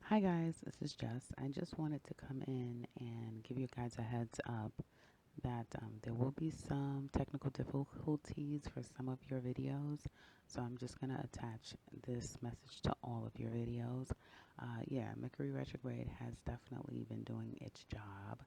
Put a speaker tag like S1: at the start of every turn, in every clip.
S1: Hi guys, this is Jess. I just wanted to come in and give you guys a heads up that there will be some technical difficulties for some of your videos. So I'm just going to attach this message to all of your videos. Yeah, Mercury retrograde has definitely been doing its job.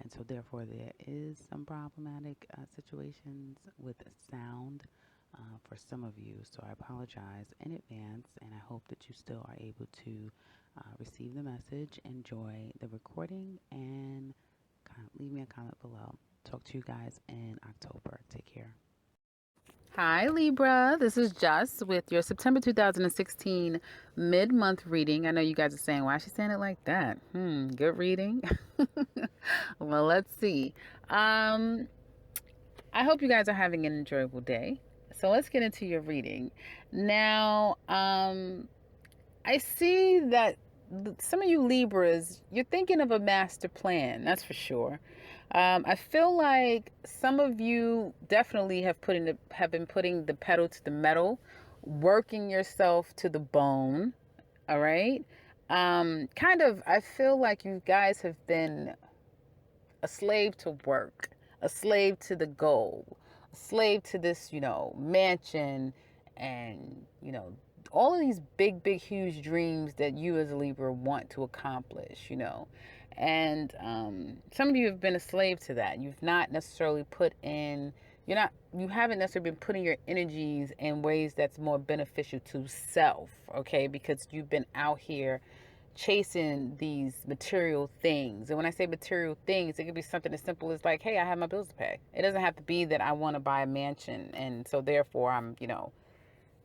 S1: And so therefore there is some problematic situations with sound for some of you. So I apologize in advance and I hope that you still are able to receive the message, enjoy the recording, and leave me a comment below. Talk to you guys in October. Take care.
S2: Hi, Libra. This is Jess with your September 2016 mid month reading. I know you guys are saying, why is she saying it like that? Good reading. Well, let's see. Um, I hope you guys are having an enjoyable day. So let's get into your reading. Now, I see that some of you Libras, you're thinking of a master plan, that's for sure. I feel like some of you definitely have been putting the pedal to the metal, working yourself to the bone. All right. I feel like you guys have been a slave to work, a slave to the goal, a slave to this, mansion and, all of these big, big, huge dreams that you as a Libra want to accomplish. And some of you have been a slave to that. You've not necessarily you haven't necessarily been putting your energies in ways that's more beneficial to self, okay? Because you've been out here chasing these material things. And when I say material things, it could be something as simple as like, hey, I have my bills to pay. It doesn't have to be that I want to buy a mansion and so therefore I'm,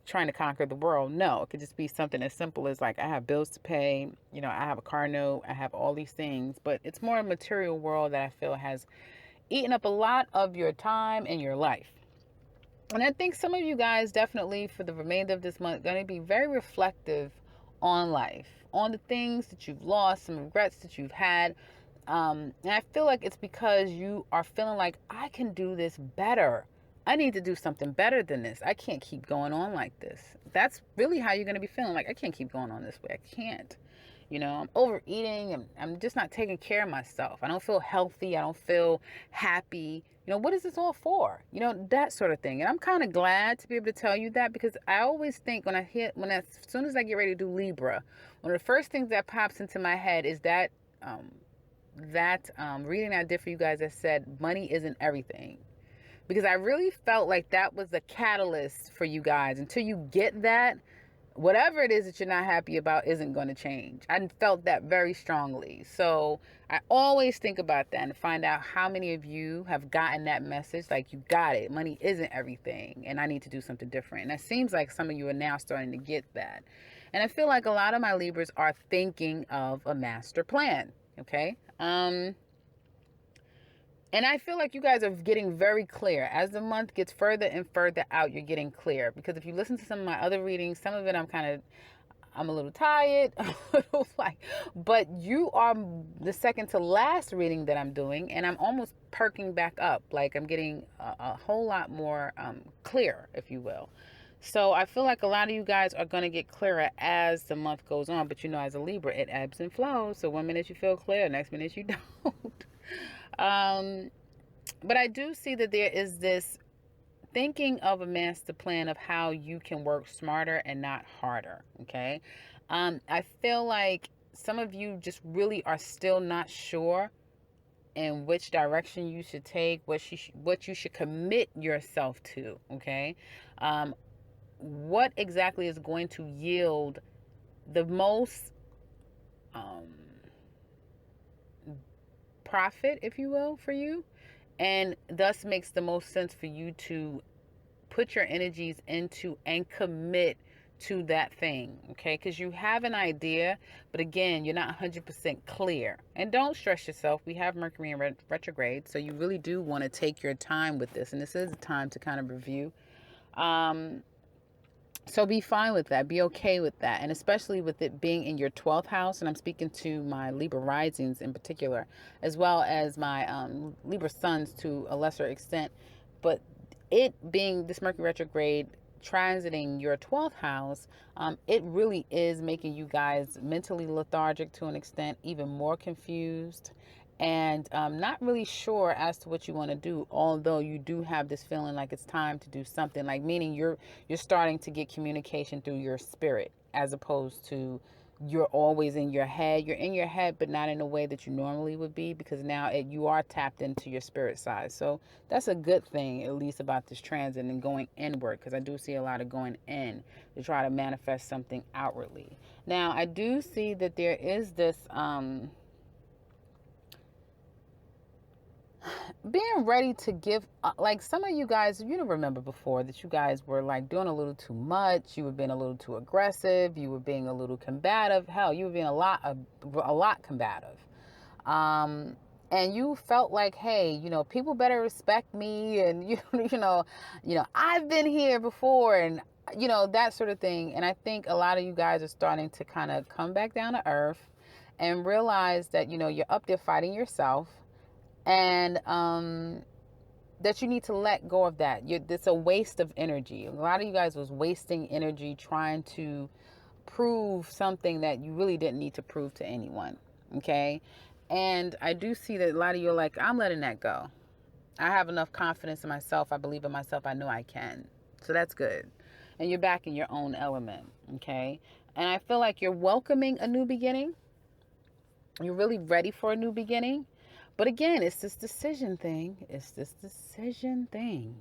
S2: trying to conquer the world. No, it could just be something as simple as like I have bills to pay, I have a car note, I have all these things, but it's more a material world that I feel has eaten up a lot of your time and your life. And I think some of you guys definitely for the remainder of this month are going to be very reflective on life, on the things that you've lost, some regrets that you've had. And I feel like it's because you are feeling like I can do this better. I need to do something better than this. I can't keep going on like this. That's really how you're going to be feeling. Like, I can't keep going on this way. I can't. I'm overeating and I'm just not taking care of myself. I don't feel healthy. I don't feel happy. What is this all for? That sort of thing. And I'm kind of glad to be able to tell you that because I always think as soon as I get ready to do Libra, one of the first things that pops into my head is that reading I did for you guys that said money isn't everything. Because I really felt like that was the catalyst for you guys. Until you get that, whatever it is that you're not happy about isn't going to change. I felt that very strongly. So I always think about that and find out how many of you have gotten that message. Like, you got it. Money isn't everything. And I need to do something different. And it seems like some of you are now starting to get that. And I feel like a lot of my Libras are thinking of a master plan. Okay. And I feel like you guys are getting very clear. As the month gets further and further out, you're getting clear. Because if you listen to some of my other readings, some of it I'm a little tired, but you are the second to last reading that I'm doing, and I'm almost perking back up. Like, I'm getting a whole lot more clear, if you will. So I feel like a lot of you guys are going to get clearer as the month goes on. But as a Libra, it ebbs and flows. So one minute you feel clear, next minute you don't. Um, but I do see that there is this thinking of a master plan of how you can work smarter and not harder. Okay. I feel like some of you just really are still not sure in which direction you should take, what you should commit yourself to. Okay. What exactly is going to yield the most um, profit, if you will, for you, and thus makes the most sense for you to put your energies into and commit to that thing, okay? Because you have an idea, but again, you're not 100% clear. And don't stress yourself. We have Mercury in retrograde, so you really do want to take your time with this, and this is a time to kind of review. So be fine with that. Be okay with that. And especially with it being in your 12th house. And I'm speaking to my Libra risings in particular, as well as my Libra suns to a lesser extent. But it being this Mercury retrograde transiting your 12th house, it really is making you guys mentally lethargic to an extent, even more confused, and not really sure as to what you want to do. Although you do have this feeling like it's time to do something, like meaning you're starting to get communication through your spirit, as opposed to you're always in your head. You're in your head, but not in a way that you normally would be, because now you are tapped into your spirit side. So that's a good thing, at least about this transit and going inward, because I do see a lot of going in to try to manifest something outwardly. Now, I do see that there is this being ready to give, like some of you guys, you don't remember before that you guys were like doing a little too much. You were being a little too aggressive. You were being a little combative. Hell, you were being a lot combative. And you felt like, hey, people better respect me, and I've been here before, and that sort of thing. And I think a lot of you guys are starting to kind of come back down to earth and realize that you're up there fighting yourself, and that you need to let go of that. It's a waste of energy. A lot of you guys was wasting energy trying to prove something that you really didn't need to prove to anyone. Okay. And I do see that a lot of you are like, I'm letting that go. I have enough confidence in myself. I believe in myself. I know I can. So that's good. And you're back in your own element. Okay. And I feel like you're welcoming a new beginning. You're really ready for a new beginning. But again, it's this decision thing. It's this decision thing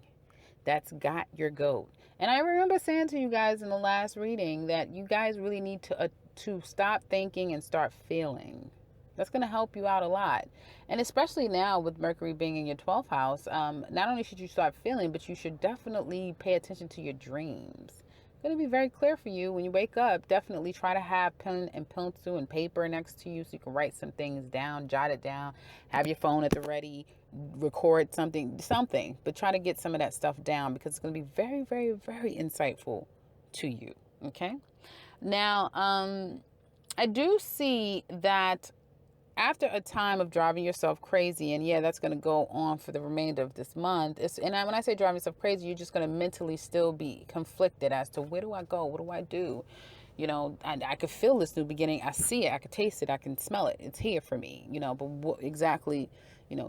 S2: that's got your goat. And I remember saying to you guys in the last reading that you guys really need to stop thinking and start feeling. That's going to help you out a lot. And especially now with Mercury being in your 12th house, not only should you start feeling, but you should definitely pay attention to your dreams. It's going to be very clear for you when you wake up. Definitely try to have pen and pencil and paper next to you so you can write some things down, jot it down, have your phone at the ready, record something, but try to get some of that stuff down, because it's going to be very, very, very insightful to you. Okay. Now, I do see that after a time of driving yourself crazy, and yeah, that's going to go on for the remainder of this month. When I say driving yourself crazy, you're just going to mentally still be conflicted as to where do I go? What do I do? I could feel this new beginning. I see it. I could taste it. I can smell it. It's here for me, but what exactly,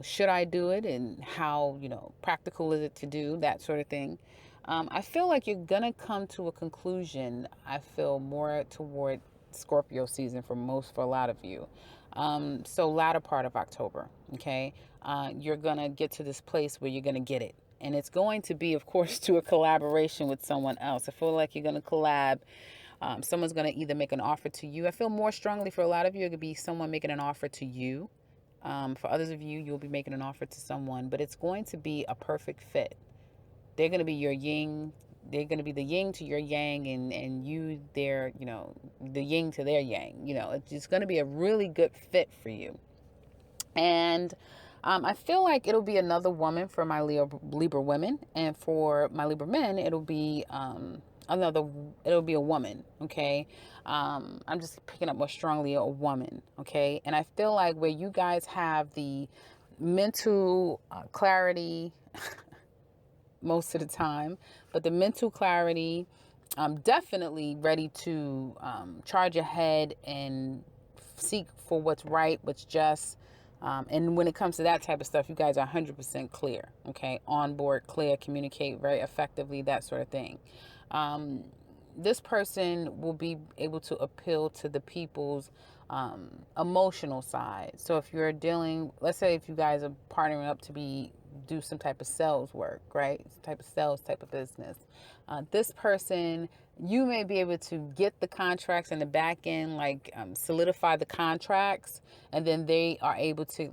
S2: should I do it, and how, practical is it to do that sort of thing? I feel like you're going to come to a conclusion. I feel more toward Scorpio season for a lot of you. So latter part of October, okay, you're going to get to this place where you're going to get it. And it's going to be, of course, to a collaboration with someone else. I feel like you're going to collab. Someone's going to either make an offer to you. I feel more strongly for a lot of you, it could be someone making an offer to you. For others of you, you'll be making an offer to someone, but it's going to be a perfect fit. They're going to be your yin. They're going to be the yin to your yang, and you, they're, the yin to their yang. It's going to be a really good fit for you. And I feel like it'll be another woman for my Libra women, and for my Libra men, it'll be a woman. Okay. I'm just picking up more strongly a woman. Okay. And I feel like where you guys have the mental clarity most of the time, but the mental clarity, definitely ready to charge ahead and seek for what's right, what's just. And when it comes to that type of stuff, you guys are 100% clear, okay? On board, clear, communicate very effectively, that sort of thing. This person will be able to appeal to the people's emotional side. So if you're dealing, let's say if you guys are partnering up to do some type of sales work, right? Some type of sales type of business. This person, you may be able to get the contracts in the back end, solidify the contracts, and then they are able to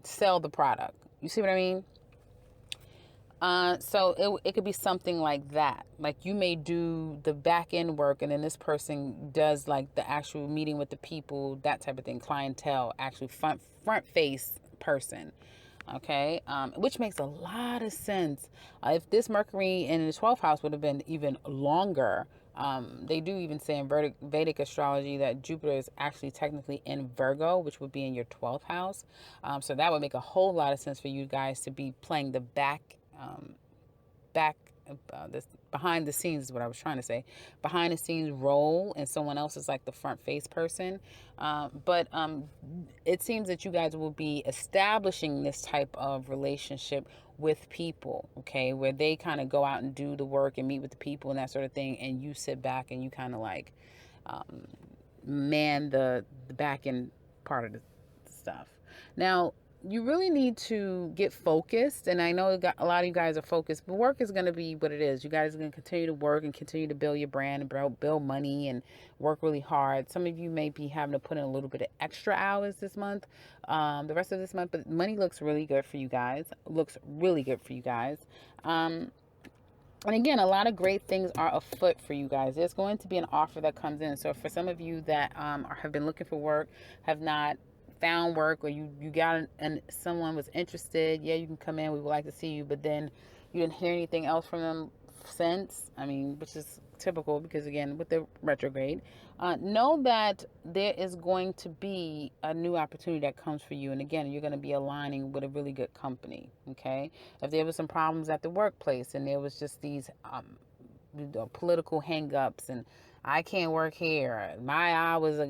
S2: sell the product. You see what I mean? So it could be something like that. Like you may do the back end work, and then this person does the actual meeting with the people, that type of thing, clientele, actually front face person. Okay, which makes a lot of sense. If this Mercury in the 12th house would have been even longer, they do even say in Vedic astrology that Jupiter is actually technically in Virgo, which would be in your 12th house. So that would make a whole lot of sense for you guys to be playing the back this behind the scenes is what I was trying to say. Behind the scenes role, and someone else is like the front face person. But it seems that you guys will be establishing this type of relationship with people, okay, where they kind of go out and do the work and meet with the people and that sort of thing, and you sit back and you kind of like um, man the back end part of the stuff. Now, you really need to get focused, and I know a lot of you guys are focused, but work is going to be what it is. You guys are going to continue to work and continue to build your brand and build money and work really hard. Some of you may be having to put in a little bit of extra hours this month, the rest of this month, but money looks really good for you guys. Looks really good for you guys. And again, a lot of great things are afoot for you guys. There's going to be an offer that comes in. So for some of you that have been looking for work, have not found work, or you got and someone was interested, yeah, you can come in. We would like to see you, but then you didn't hear anything else from them since. I mean, which is typical because again, with the retrograde, know that there is going to be a new opportunity that comes for you. And again, you're going to be aligning with a really good company. Okay. If there was some problems at the workplace and there was just these political hangups and I can't work here, my hours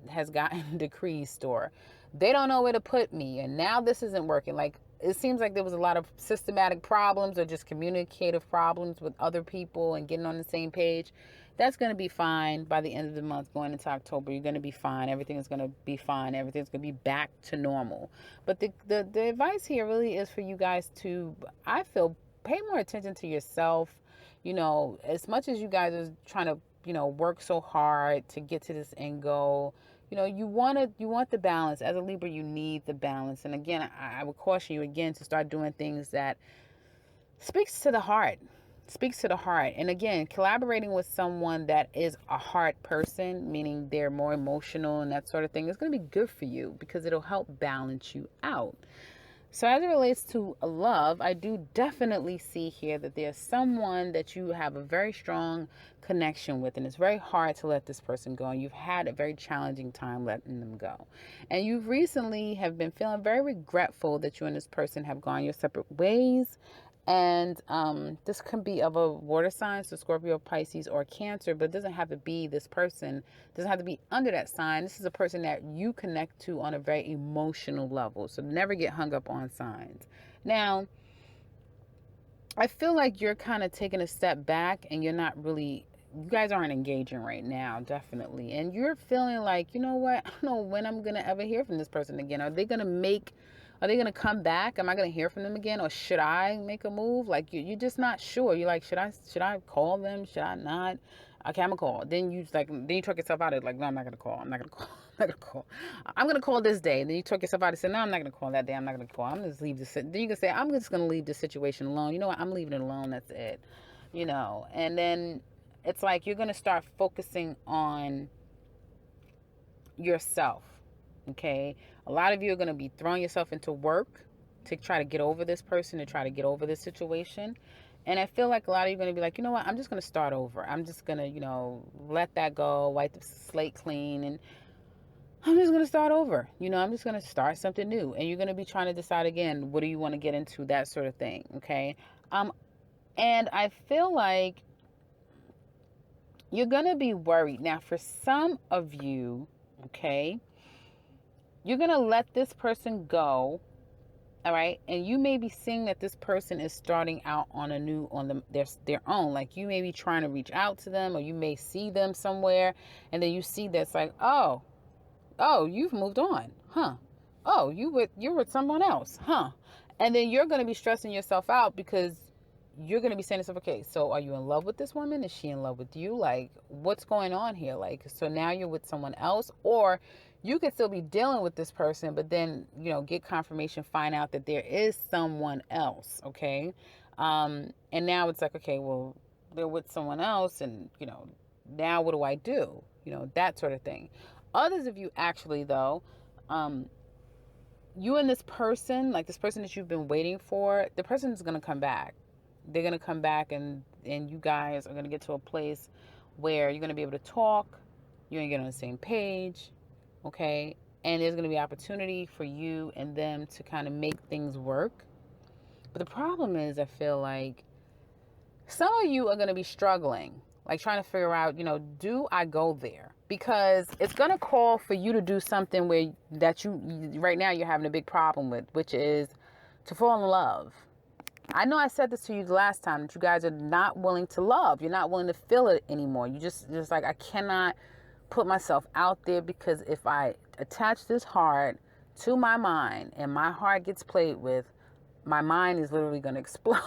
S2: has gotten decreased, or they don't know where to put me, and now this isn't working. Like, it seems like there was a lot of systematic problems or just communicative problems with other people and getting on the same page. That's going to be fine by the end of the month going into October. You're going to be fine. Everything is going to be fine. Everything's going to be back to normal. But the advice here really is for you guys to, I feel, pay more attention to yourself. You know, as much as you guys are trying to, work so hard to get to this end goal, you want the balance. As a Libra, you need the balance. And again, I would caution you again to start doing things that speaks to the heart. Speaks to the heart. And again, collaborating with someone that is a heart person, meaning they're more emotional and that sort of thing, is going to be good for you because it'll help balance you out. So as it relates to love, I do definitely see here that there's someone that you have a very strong connection with, and it's very hard to let this person go, and you've had a very challenging time letting them go. And you recently have been feeling very regretful that you and this person have gone your separate ways. And this can be of a water sign, so Scorpio, Pisces, or Cancer, but it doesn't have to be this person. It doesn't have to be under that sign. This is a person that you connect to on a very emotional level. So never get hung up on signs. Now, I feel like you're kind of taking a step back and you're not really, you guys aren't engaging right now, definitely. And you're feeling like, you know what, I don't know when I'm going to ever hear from this person again. Are they going to come back? Am I going to hear from them again? Or should I make a move? Like, you're just not sure. You're like, should I call them? Should I not? Okay, I'm going to call. Then you talk yourself out of it. Like, no, I'm not going to call. I'm not going to call. I'm not going to call. I'm going to call this day. Then you talk yourself out and say, no, I'm not going to call that day. I'm not going to call. I'm going to just leave this. Then you can say, I'm just going to leave this situation alone. You know what? I'm leaving it alone. That's it. And then it's like you're going to start focusing on yourself. Okay, a lot of you are going to be throwing yourself into work to try to get over this person, to try to get over this situation. And I feel like a lot of you are going to be like, you know what, I'm just going to start over. I'm just going to, let that go, wipe the slate clean, and I'm just going to start over. I'm just going to start something new. And you're going to be trying to decide again, what do you want to get into, that sort of thing. Okay. And I feel like you're going to be worried. Now, for some of you, okay, you're going to let this person go, all right? And you may be seeing that this person is starting out on their own. Like, you may be trying to reach out to them, or you may see them somewhere, and then you see that's like, oh, you've moved on, huh? Oh, you're with someone else, huh? And then you're going to be stressing yourself out because you're going to be saying to yourself, okay, so are you in love with this woman? Is she in love with you? Like, what's going on here? Like, so now you're with someone else, or you could still be dealing with this person, but then, get confirmation, find out that there is someone else. Okay. And now it's like, okay, well, they're with someone else, and, now what do I do? That sort of thing. Others of you actually, though, you and this person, like this person that you've been waiting for, the person is going to come back. They're going to come back, and you guys are going to get to a place where you're going to be able to talk. You're going to get on the same page. Okay. And there's going to be opportunity for you and them to kind of make things work. But the problem is, I feel like some of you are going to be struggling, like trying to figure out, do I go there? Because it's going to call for you to do something where that you right now you're having a big problem with, which is to fall in love. I know I said this to you the last time, that you guys are not willing to love. You're not willing to feel it anymore. You just like, I cannot put myself out there, because if I attach this heart to my mind and my heart gets played with, my mind is literally going to explode.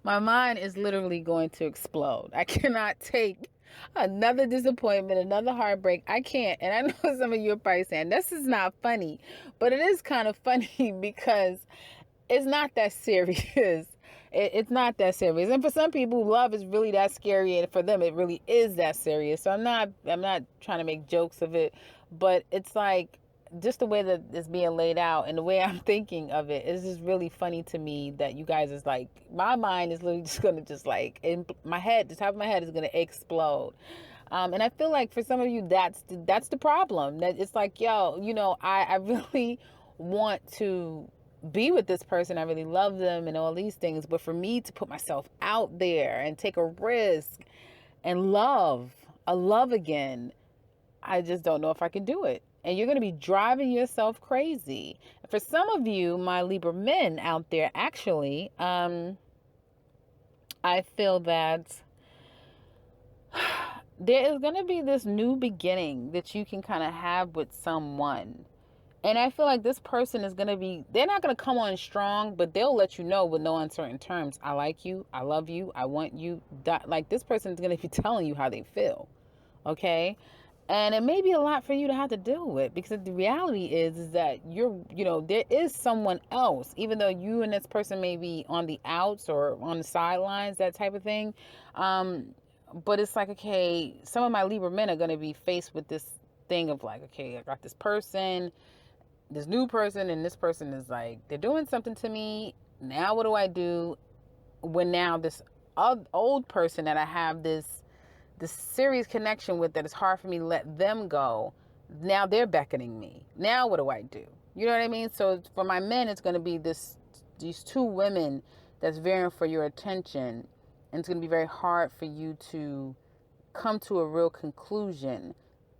S2: my mind is literally going to explode. I cannot take another disappointment, another heartbreak. I can't. And I know some of you are probably saying, this is not funny, but it is kind of funny because it's not that serious. It's not that serious. And for some people, love is really that scary, and for them it really is that serious. So I'm not trying to make jokes of it, but it's like, just the way that it's being laid out and the way I'm thinking of it is just really funny to me, that you guys is like, my mind is literally just gonna just like, in my head, the top of my head is gonna explode. And I feel like for some of you, that's the problem. That it's like, yo, I really want to be with this person. I really love them and all these things. But for me to put myself out there and take a risk and love again, I just don't know if I can do it. And you're going to be driving yourself crazy. For some of you, my Libra men out there, actually, I feel that there is going to be this new beginning that you can kind of have with someone. And I feel like this person is going to be, they're not going to come on strong, but they'll let you know with no uncertain terms, I like you, I love you, I want you. Like, this person is going to be telling you how they feel. Okay? And it may be a lot for you to have to deal with, because the reality is that there is someone else, even though you and this person may be on the outs or on the sidelines, that type of thing. But it's like, okay, some of my Libra men are going to be faced with this thing of like, okay, I got this person, this new person, and this person is like, they're doing something to me. Now what do I do when now this old person that I have this serious connection with, that it's hard for me to let them go, now they're beckoning me. Now what do I do? You know what I mean? So for my men, it's going to be these two women that's vying for your attention, and it's going to be very hard for you to come to a real conclusion.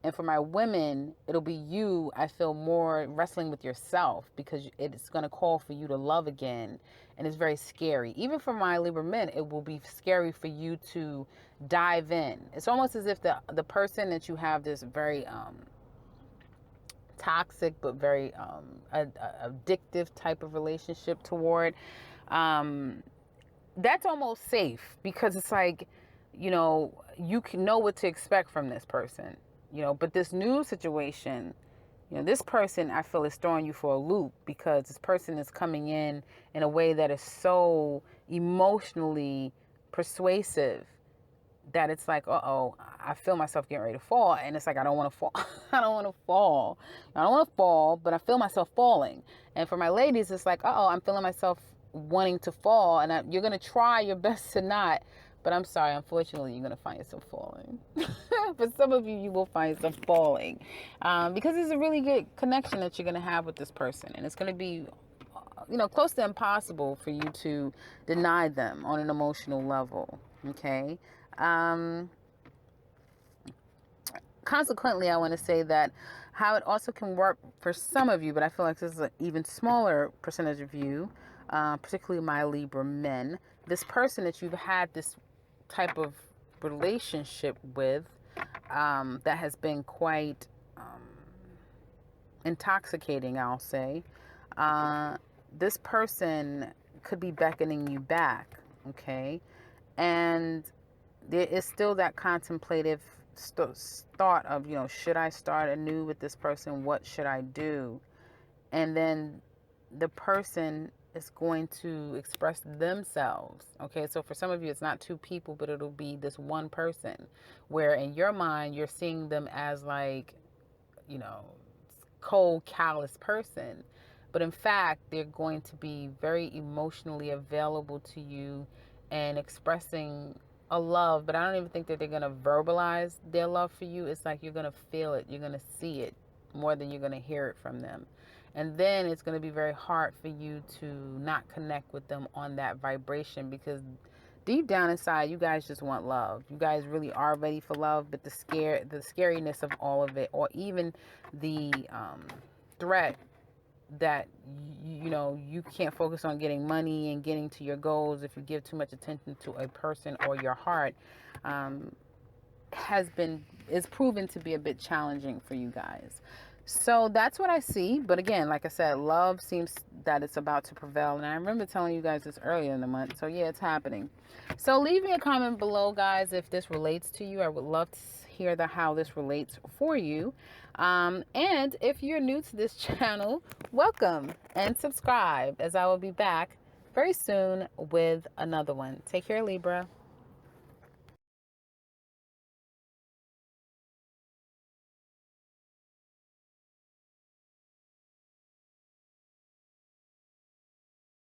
S2: And for my women, it'll be you, I feel, more wrestling with yourself, because it's going to call for you to love again. And it's very scary. Even for my Libra men, it will be scary for you to dive in. It's almost as if the person that you have this very toxic but very addictive type of relationship toward, that's almost safe, because it's like, you can know what to expect from this person. But this new situation, this person, I feel, is throwing you for a loop, because this person is coming in a way that is so emotionally persuasive that it's like, uh-oh, I feel myself getting ready to fall. And it's like, I don't want to fall. I don't want to fall. I don't want to fall, but I feel myself falling. And for my ladies, it's like, uh-oh, I'm feeling myself wanting to fall. And you're going to try your best to not. But I'm sorry, unfortunately, you're going to find yourself falling. For some of you, you will find yourself falling. Because there's a really good connection that you're going to have with this person. And it's going to be, close to impossible for you to deny them on an emotional level. Okay? Consequently, I want to say that how it also can work for some of you, but I feel like this is an even smaller percentage of you, particularly my Libra men. This person that you've had this type of relationship with, that has been quite intoxicating, I'll say. This person could be beckoning you back, okay? And there is still that contemplative thought of, should I start anew with this person? What should I do? And then the person is going to express themselves. Okay, so for some of you, it's not two people, but it'll be this one person, where in your mind, you're seeing them as like, cold, callous person. But in fact, they're going to be very emotionally available to you and expressing a love. But I don't even think that they're going to verbalize their love for you. It's like you're going to feel it. You're going to see it more than you're going to hear it from them. And then it's going to be very hard for you to not connect with them on that vibration, because deep down inside, you guys just want love. You guys really are ready for love, but the scariness of all of it, or even the threat that you can't focus on getting money and getting to your goals if you give too much attention to a person or your heart, um, is proven to be a bit challenging for you guys. So that's what I see. But again, like I said, love seems that it's about to prevail. And I remember telling you guys this earlier in the month. So yeah, it's happening. So leave me a comment below, guys, if this relates to you. I would love to hear how this relates for you. And if you're new to this channel, welcome and subscribe, as I will be back very soon with another one. Take care, Libra.